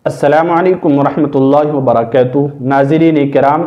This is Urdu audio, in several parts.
السلام علیکم ورحمۃ اللہ وبرکاتہ۔ ناظرین کرام،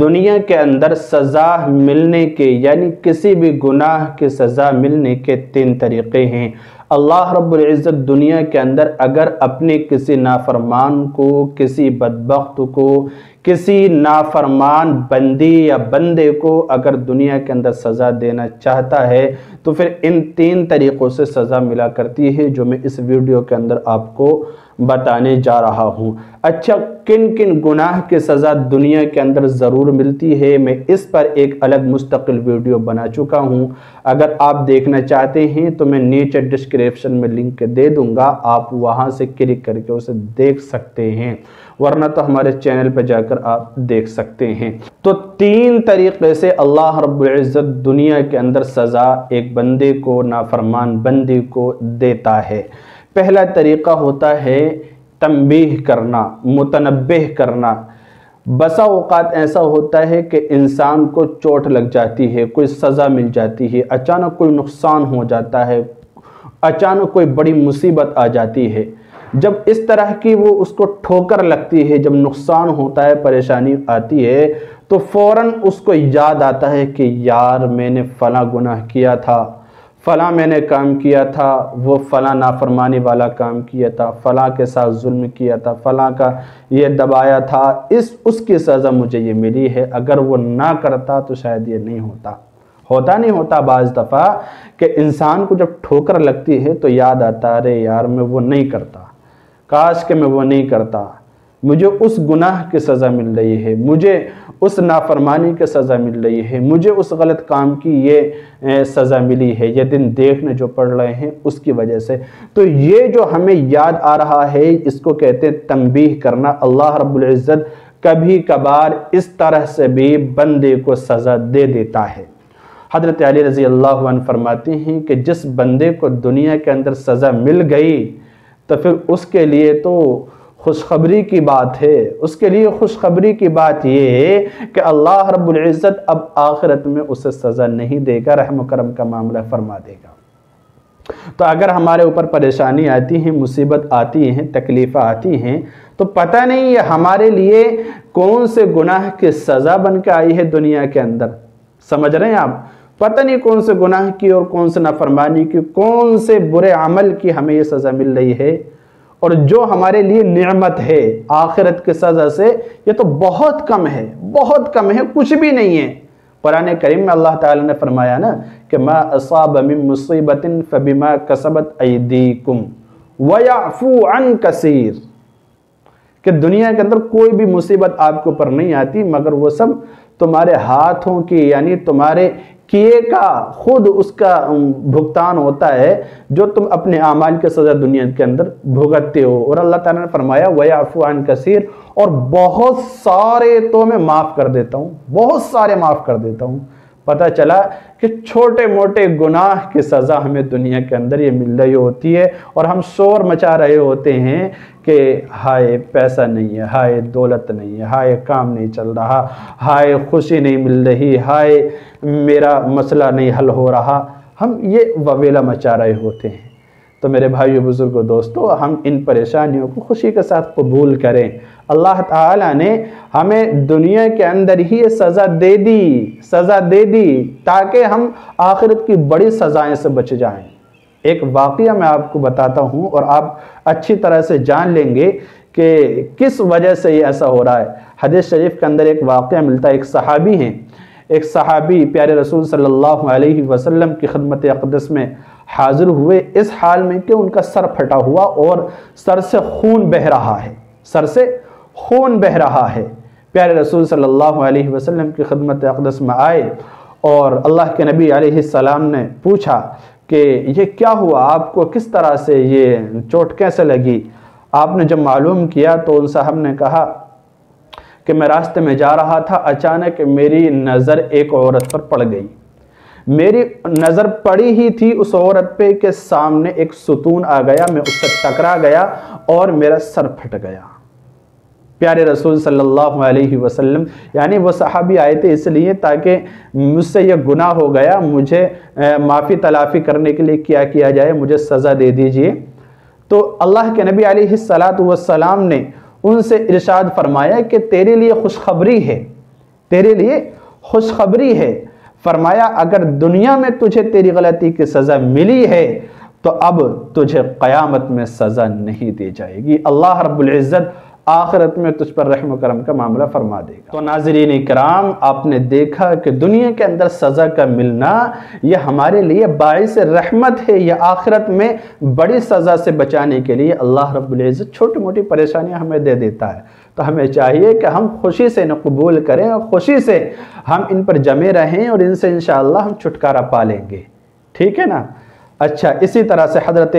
دنیا کے اندر سزا ملنے کے یعنی کسی بھی گناہ کی سزا ملنے کے 3 طریقے ہیں۔ اللہ رب العزت دنیا کے اندر اگر اپنے کسی نافرمان کو، کسی بدبخت کو، کسی نافرمان بندی یا بندے کو اگر دنیا کے اندر سزا دینا چاہتا ہے تو پھر ان 3 طریقوں سے سزا ملا کرتی ہے، جو میں اس ویڈیو کے اندر آپ کو بتانے جا رہا ہوں۔ اچھا، کن کن گناہ کی سزا دنیا کے اندر ضرور ملتی ہے، میں اس پر ایک الگ مستقل ویڈیو بنا چکا ہوں۔ اگر آپ دیکھنا چاہتے ہیں تو میں نیچے ڈسکرپشن میں لنک دے دوں گا، آپ وہاں سے کلک کر کے اسے دیکھ سکتے ہیں، ورنہ تو ہمارے چینل پہ جا کر آپ دیکھ سکتے ہیں۔ تو 3 طریقے سے اللہ رب العزت دنیا کے اندر سزا ایک بندے کو، نافرمان بندے کو دیتا ہے۔ پہلا طریقہ ہوتا ہے تنبیہ کرنا، متنبہ کرنا۔ بسا اوقات ایسا ہوتا ہے کہ انسان کو چوٹ لگ جاتی ہے، کوئی سزا مل جاتی ہے، اچانک کوئی نقصان ہو جاتا ہے، اچانک کوئی بڑی مصیبت آ جاتی ہے۔ جب اس طرح کی وہ اس کو ٹھوکر لگتی ہے، جب نقصان ہوتا ہے، پریشانی آتی ہے، تو فوراً اس کو یاد آتا ہے کہ یار میں نے فلاں گناہ کیا تھا، فلاں میں نے کام کیا تھا، وہ فلاں نافرمانی والا کام کیا تھا، فلاں کے ساتھ ظلم کیا تھا، فلاں کا یہ دبایا تھا، اس کی سزا مجھے یہ ملی ہے، اگر وہ نہ کرتا تو شاید یہ نہیں نہیں ہوتا بعض دفعہ کہ انسان کو جب ٹھوکر لگتی ہے تو یاد آتا، ارے یار میں وہ نہیں کرتا، کاش کہ میں وہ نہیں کرتا، مجھے اس گناہ کی سزا مل رہی ہے، مجھے اس نافرمانی کی سزا مل رہی ہے، مجھے اس غلط کام کی یہ سزا ملی ہے، یہ دن دیکھنے جو پڑ رہے ہیں اس کی وجہ سے۔ تو یہ جو ہمیں یاد آ رہا ہے، اس کو کہتے ہیں تنبیہ کرنا۔ اللہ رب العزت کبھی کبھار اس طرح سے بھی بندے کو سزا دے دیتا ہے۔ حضرت علی رضی اللہ عنہ فرماتے ہیں کہ جس بندے کو دنیا کے اندر سزا مل گئی تو پھر اس کے لیے تو خوشخبری کی بات ہے، اس کے لیے خوشخبری کی بات یہ ہے کہ اللہ رب العزت اب آخرت میں اسے سزا نہیں دے گا، رحم و کرم کا معاملہ فرما دے گا۔ تو اگر ہمارے اوپر پریشانی آتی ہیں، مصیبت آتی ہیں، تکلیفیں آتی ہیں، تو پتہ نہیں یہ ہمارے لیے کون سے گناہ کی سزا بن کے آئی ہے دنیا کے اندر۔ سمجھ رہے ہیں آپ؟ پتہ نہیں کون سے گناہ کی اور کون سے نافرمانی کی، کون سے برے عمل کی ہمیں یہ سزا مل رہی ہے، اور جو ہمارے لیے نعمت ہے آخرت کے سزا سے یہ تو بہت کم ہے، بہت کم ہے، کچھ بھی نہیں ہے۔ قرآن کریم میں اللہ تعالیٰ نے فرمایا نا کہ ما اصاب من مصیبت فبما کسبت ایدیکم ویعفو عن کثیر، کہ دنیا کے اندر کوئی بھی مصیبت آپ کے اوپر نہیں آتی مگر وہ سب تمہارے ہاتھوں کی یعنی تمہارے کیے کا خود اس کا بھگتان ہوتا ہے جو تم اپنے اعمال کے سزا دنیا کے اندر بھگتتے ہو۔ اور اللہ تعالیٰ نے فرمایا وَيَعْفُو عَنْ كَثِيرٍ، اور بہت سارے تو میں معاف کر دیتا ہوں، بہت سارے معاف کر دیتا ہوں۔ پتہ چلا کہ چھوٹے موٹے گناہ کی سزا ہمیں دنیا کے اندر یہ مل رہی ہوتی ہے، اور ہم شور مچا رہے ہوتے ہیں کہ ہائے پیسہ نہیں ہے، ہائے دولت نہیں ہے، ہائے کام نہیں چل رہا، ہائے خوشی نہیں مل رہی، ہائے میرا مسئلہ نہیں حل ہو رہا، ہم یہ وویلا مچا رہے ہوتے ہیں۔ تو میرے بھائیو، بزرگوں، دوستو، ہم ان پریشانیوں کو خوشی کے ساتھ قبول کریں۔ اللہ تعالیٰ نے ہمیں دنیا کے اندر ہی سزا دے دی تاکہ ہم آخرت کی بڑی سزائیں سے بچ جائیں۔ ایک واقعہ میں آپ کو بتاتا ہوں اور آپ اچھی طرح سے جان لیں گے کہ کس وجہ سے یہ ایسا ہو رہا ہے۔ حدیث شریف کے اندر ایک واقعہ ملتا ہے، ایک صحابی ہیں، ایک صحابی پیارے رسول صلی اللہ علیہ وسلم کی خدمت اقدس میں حاضر ہوئے، اس حال میں کہ ان کا سر پھٹا ہوا اور سر سے خون بہہ رہا ہے، سر سے خون بہہ رہا ہے۔ پیارے رسول صلی اللہ علیہ وسلم کی خدمت اقدس میں آئے اور اللہ کے نبی علیہ السلام نے پوچھا کہ یہ کیا ہوا، آپ کو کس طرح سے یہ چوٹ کیسے لگی؟ آپ نے جب معلوم کیا تو ان صاحب نے کہا کہ میں راستے میں جا رہا تھا، اچانک میری نظر ایک عورت پر پڑ گئی، میری نظر پڑی ہی تھی اس عورت پہ کہ سامنے ایک ستون آ گیا، میں اس سے ٹکرا گیا اور میرا سر پھٹ گیا۔ پیارے رسول صلی اللہ علیہ وسلم یعنی وہ صحابی آئے تھے اس لیے تاکہ مجھ سے یہ گناہ ہو گیا، مجھے معافی تلافی کرنے کے لیے کیا جائے، مجھے سزا دے دیجئے۔ تو اللہ کے نبی علیہ السلام نے ان سے ارشاد فرمایا کہ تیرے لیے خوشخبری ہے، تیرے لیے خوشخبری ہے۔ فرمایا اگر دنیا میں تجھے تیری غلطی کی سزا ملی ہے تو اب تجھے قیامت میں سزا نہیں دی جائے گی، اللہ رب العزت آخرت میں تجھ پر رحم و کرم کا معاملہ فرما دے گا۔ تو ناظرین کرام، آپ نے دیکھا کہ دنیا کے اندر سزا کا ملنا یہ ہمارے لیے باعث رحمت ہے، یہ آخرت میں بڑی سزا سے بچانے کے لیے اللہ رب العزت چھوٹی موٹی پریشانیاں ہمیں دے دیتا ہے۔ تو ہمیں چاہیے کہ ہم خوشی سے انہیں قبول کریں اور خوشی سے ہم ان پر جمے رہیں اور ان سے انشاءاللہ ہم چھٹکارا پا لیں گے، ٹھیک ہے نا۔ اچھا، اسی طرح سے حضرت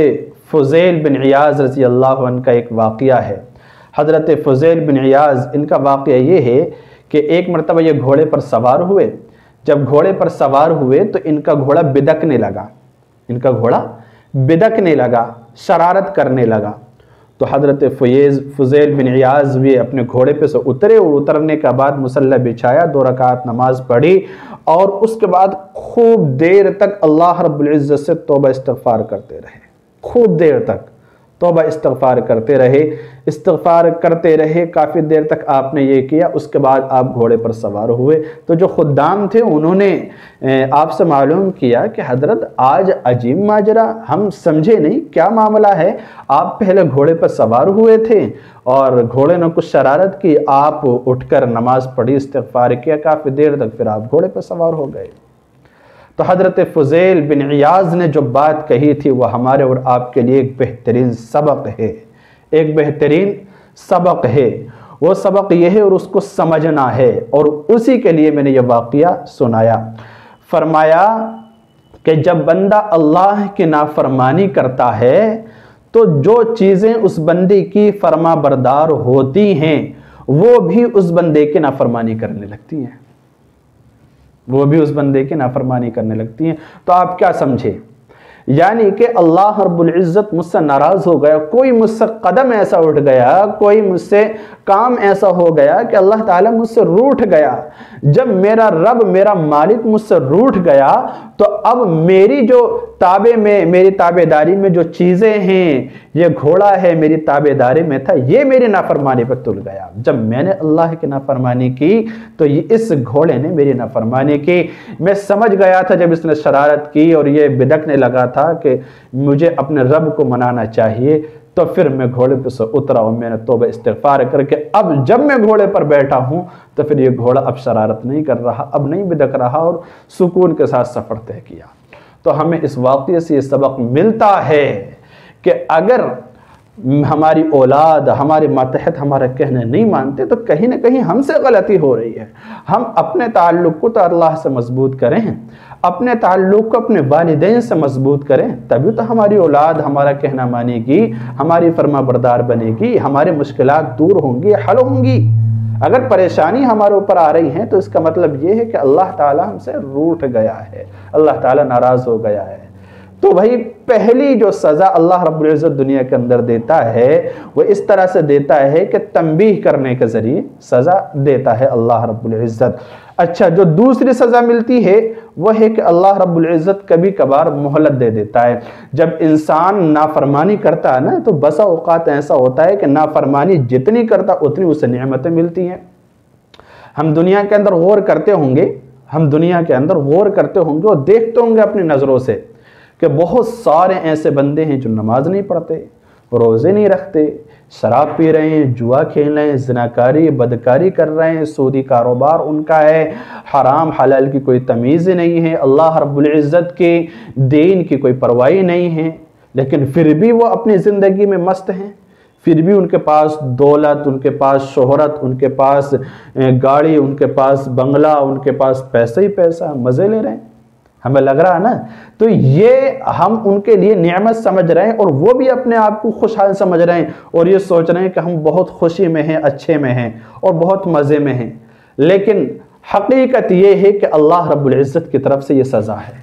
فضیل بن عیاض رضی اللہ عنہ کا ایک واقعہ ہے۔ حضرت فضیل بن عیاض، ان کا واقعہ یہ ہے کہ ایک مرتبہ یہ گھوڑے پر سوار ہوئے۔ جب گھوڑے پر سوار ہوئے تو ان کا گھوڑا بدکنے لگا، ان کا گھوڑا بدکنے لگا، شرارت کرنے لگا۔ تو حضرت فضیل بن عیاض بھی اپنے گھوڑے پہ سے اترے اور اترنے کے بعد مصلی بچھایا، 2 رکعت نماز پڑھی اور اس کے بعد خوب دیر تک اللہ رب العزت سے توبہ استغفار کرتے رہے، خوب دیر تک توبہ استغفار کرتے رہے، کافی دیر تک آپ نے یہ کیا۔ اس کے بعد آپ گھوڑے پر سوار ہوئے تو جو خدام تھے انہوں نے آپ سے معلوم کیا کہ حضرت آج عجیب ماجرا، ہم سمجھے نہیں کیا معاملہ ہے، آپ پہلے گھوڑے پر سوار ہوئے تھے اور گھوڑے نے کچھ شرارت کی، آپ اٹھ کر نماز پڑھی، استغفار کیا کافی دیر تک، پھر آپ گھوڑے پر سوار ہو گئے۔ تو حضرت فضیل بن عیاض نے جو بات کہی تھی وہ ہمارے اور آپ کے لیے ایک بہترین سبق ہے، ایک بہترین سبق ہے۔ وہ سبق یہ ہے اور اس کو سمجھنا ہے، اور اسی کے لیے میں نے یہ واقعہ سنایا۔ فرمایا کہ جب بندہ اللہ کی نافرمانی کرتا ہے تو جو چیزیں اس بندے کی فرما بردار ہوتی ہیں وہ بھی اس بندے کی نافرمانی کرنے لگتی ہیں، وہ بھی اس بندے کی نافرمانی کرنے لگتی ہیں۔ تو آپ کیا سمجھے؟ یعنی کہ اللہ رب العزت مجھ سے ناراض ہو گیا، کوئی مجھ سے قدم ایسا اٹھ گیا، کوئی مجھ سے کام ایسا ہو گیا کہ اللہ تعالیٰ مجھ سے روٹھ گیا۔ جب میرا رب، میرا مالک مجھ سے روٹھ گیا تو اب میری جو تابع میں، میری تابع داری میں جو چیزیں ہیں، یہ گھوڑا ہے میری تابع داری میں تھا، یہ میری نافرمانی پر تل گیا۔ جب میں نے اللہ کی نافرمانی کی تو اس گھوڑے نے میری نافرمانی کی۔ میں سمجھ گیا تھا جب اس نے شرارت کی اور یہ بدکنے لگا تھا کہ مجھے اپنے رب کو منانا چاہیے، تو پھر میں گھوڑے پہ سے اترا اور میں نے توبہ استغفار کر کے اب جب میں گھوڑے پر بیٹھا ہوں تو پھر یہ گھوڑا اب شرارت نہیں کر رہا، اب نہیں بدک رہا اور سکون کے ساتھ سفر طے کیا۔ تو ہمیں اس واقعے سے یہ سبق ملتا ہے کہ اگر ہماری اولاد، ہمارے ماتحت ہمارا کہنا نہیں مانتے تو کہیں نہ کہیں ہم سے غلطی ہو رہی ہے۔ ہم اپنے تعلق کو تو اللہ سے مضبوط کریں، اپنے تعلق کو اپنے والدین سے مضبوط کریں، تبھی تو ہماری اولاد ہمارا کہنا مانے گی، ہماری فرما بردار بنے گی، ہمارے مشکلات دور ہوں گی، حل ہوں گی۔ اگر پریشانی ہمارے اوپر آ رہی ہیں تو اس کا مطلب یہ ہے کہ اللہ تعالیٰ ہم سے روٹھ گیا ہے، اللہ تعالیٰ ناراض ہو گیا ہے۔ تو بھائی پہلی جو سزا اللہ رب العزت دنیا کے اندر دیتا ہے وہ اس طرح سے دیتا ہے کہ تنبیہ کرنے کے ذریعے سزا دیتا ہے اللہ رب العزت۔ اچھا، جو دوسری سزا ملتی ہے وہ ہے کہ اللہ رب العزت کبھی کبھار مہلت دے دیتا ہے۔ جب انسان نافرمانی کرتا ہے نا تو بسا اوقات ایسا ہوتا ہے کہ نافرمانی جتنی کرتا اتنی اسے نعمتیں ملتی ہیں۔ ہم دنیا کے اندر غور کرتے ہوں گے، اور دیکھتے ہوں گے اپنی نظروں سے کہ بہت سارے ایسے بندے ہیں جو نماز نہیں پڑھتے، روزے نہیں رکھتے، شراب پی رہے ہیں، جوا کھیل رہے ہیں، زناکاری بدکاری کر رہے ہیں، سودی کاروبار ان کا ہے، حرام حلال کی کوئی تمیز نہیں ہے، اللہ رب العزت کے دین کی کوئی پرواہ نہیں ہے، لیکن پھر بھی وہ اپنی زندگی میں مست ہیں، پھر بھی ان کے پاس دولت، ان کے پاس شہرت، ان کے پاس گاڑی، ان کے پاس بنگلہ، ان کے پاس پیسہ ہی پیسہ، مزے لے رہے ہیں۔ ہمیں لگ رہا ہے نا، تو یہ ہم ان کے لیے نعمت سمجھ رہے ہیں اور وہ بھی اپنے آپ کو خوشحال سمجھ رہے ہیں اور یہ سوچ رہے ہیں کہ ہم بہت خوشی میں ہیں، اچھے میں ہیں اور بہت مزے میں ہیں۔ لیکن حقیقت یہ ہے کہ اللہ رب العزت کی طرف سے یہ سزا ہے،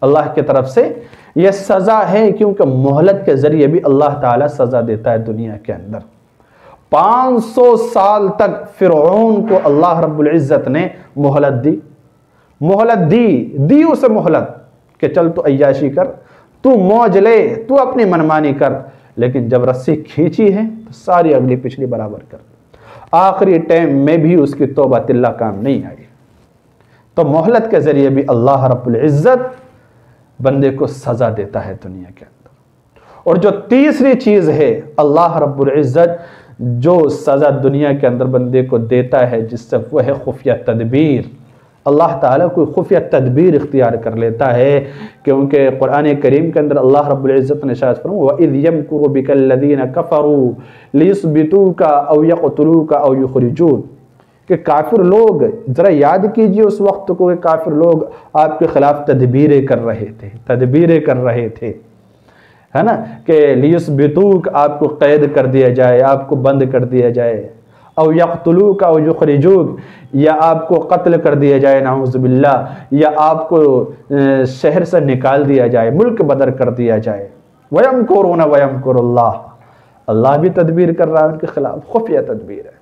اللہ کی طرف سے یہ سزا ہے، کیونکہ مہلت کے ذریعے بھی اللہ تعالیٰ سزا دیتا ہے دنیا کے اندر۔ 500 سال تک فرعون کو اللہ رب العزت نے مہلت دی، دی اسے مہلت کہ چل تو عیاشی کر، تو موج لے، تو اپنی منمانی کر، لیکن جب رسی کھینچی ہے تو ساری اگلی پچھلی برابر کر دی، آخری ٹائم میں بھی اس کی توبہ تلہ کام نہیں آئی۔ تو مہلت کے ذریعے بھی اللہ رب العزت بندے کو سزا دیتا ہے دنیا کے اندر۔ اور جو تیسری چیز ہے، اللہ رب العزت جو سزا دنیا کے اندر بندے کو دیتا ہے جس سے وہ ہے خفیہ تدبیر۔ اللہ تعالیٰ کوئی خفیہ تدبیر اختیار کر لیتا ہے، کیونکہ قرآن کریم کے اندر اللہ رب العزت نے ارشاد فرمایا وَإِذْ يَمْكُرُ بِكَ الَّذِينَ كَفَرُوا لِيُثْبِتُوكَ أَوْ يَقْتُلُوكَ أَوْ يُخْرِجُوكَ، کہ کافر لوگ، ذرا یاد کیجئے اس وقت کو کہ کافر لوگ آپ کے خلاف تدبیریں کر رہے تھے، ہے نا، کہ لیثبتوک، آپ کو قید کر دیا جائے، آپ کو بند کر دیا جائے، او یقتلوک او یخرجوک، یا آپ کو قتل کر دیا جائے نعوذ باللہ، یا آپ کو شہر سے نکال دیا جائے، ملک بدر کر دیا جائے۔ وَيَمْكُرُونَ وَيَمْكُرُ اللَّهُ، اللہ بھی تدبیر کر رہا ہے ان کے خلاف، خفیہ تدبیر ہے۔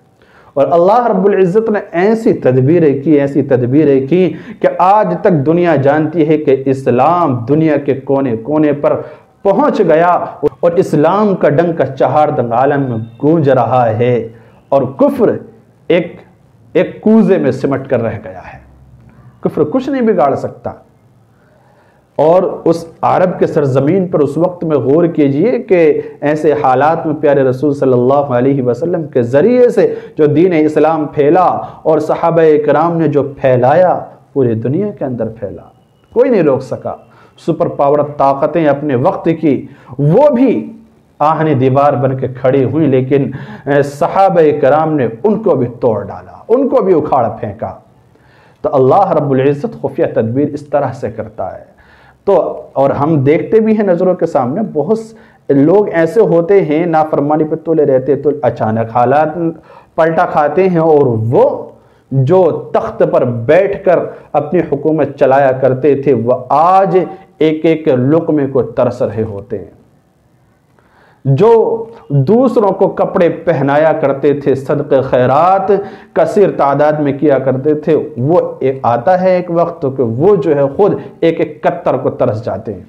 اور اللہ رب العزت نے ایسی تدبیریں کی کہ آج تک دنیا جانتی ہے کہ اسلام دنیا کے کونے کونے پر پہنچ گیا، اور اسلام کا ڈنک چہاردنگ عالم میں گونج رہا ہے، اور کفر ایک کوزے میں سمٹ کر رہ گیا ہے۔ کفر کچھ نہیں بگاڑ سکتا۔ اور اس عرب کے سرزمین پر اس وقت میں غور کیجئے کہ ایسے حالات میں پیارے رسول صلی اللہ علیہ وسلم کے ذریعے سے جو دین اسلام پھیلا، اور صحابہ کرام نے جو پھیلایا پوری دنیا کے اندر پھیلا، کوئی نہیں روک سکا۔ سپر پاور طاقتیں اپنے وقت کی وہ بھی آہنی دیوار بن کے کھڑی ہوئی، لیکن صحابہ کرام نے ان کو بھی توڑ ڈالا، ان کو بھی اکھاڑ پھینکا۔ تو اللہ رب العزت خفیہ تدبیر اس طرح سے کرتا ہے۔ تو اور ہم دیکھتے بھی ہیں نظروں کے سامنے، بہت لوگ ایسے ہوتے ہیں نافرمانی پہ تلے رہتے، تو اچانک حالات پلٹا کھاتے ہیں، اور وہ جو تخت پر بیٹھ کر اپنی حکومت چلایا کرتے تھے وہ آج ایک ایک لقمے کو ترس رہے ہوتے ہیں۔ جو دوسروں کو کپڑے پہنایا کرتے تھے، صدقے خیرات کثیر تعداد میں کیا کرتے تھے، وہ آتا ہے ایک وقت کہ وہ جو ہے خود ایک ایک کتر کو ترس جاتے ہیں۔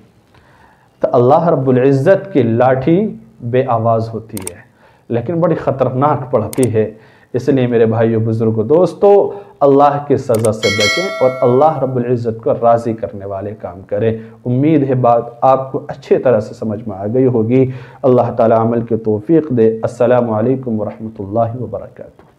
تو اللہ رب العزت کی لاٹھی بے آواز ہوتی ہے لیکن بڑی خطرناک پڑتی ہے۔ اس لیے میرے بھائیو، بزرگوں، دوستو، اللہ کی سزا سے بچیں اور اللہ رب العزت کو راضی کرنے والے کام کریں۔ امید ہے بات آپ کو اچھے طرح سے سمجھ میں آ گئی ہوگی۔ اللہ تعالی عمل کی توفیق دے۔ السلام علیکم ورحمۃ اللہ وبرکاتہ۔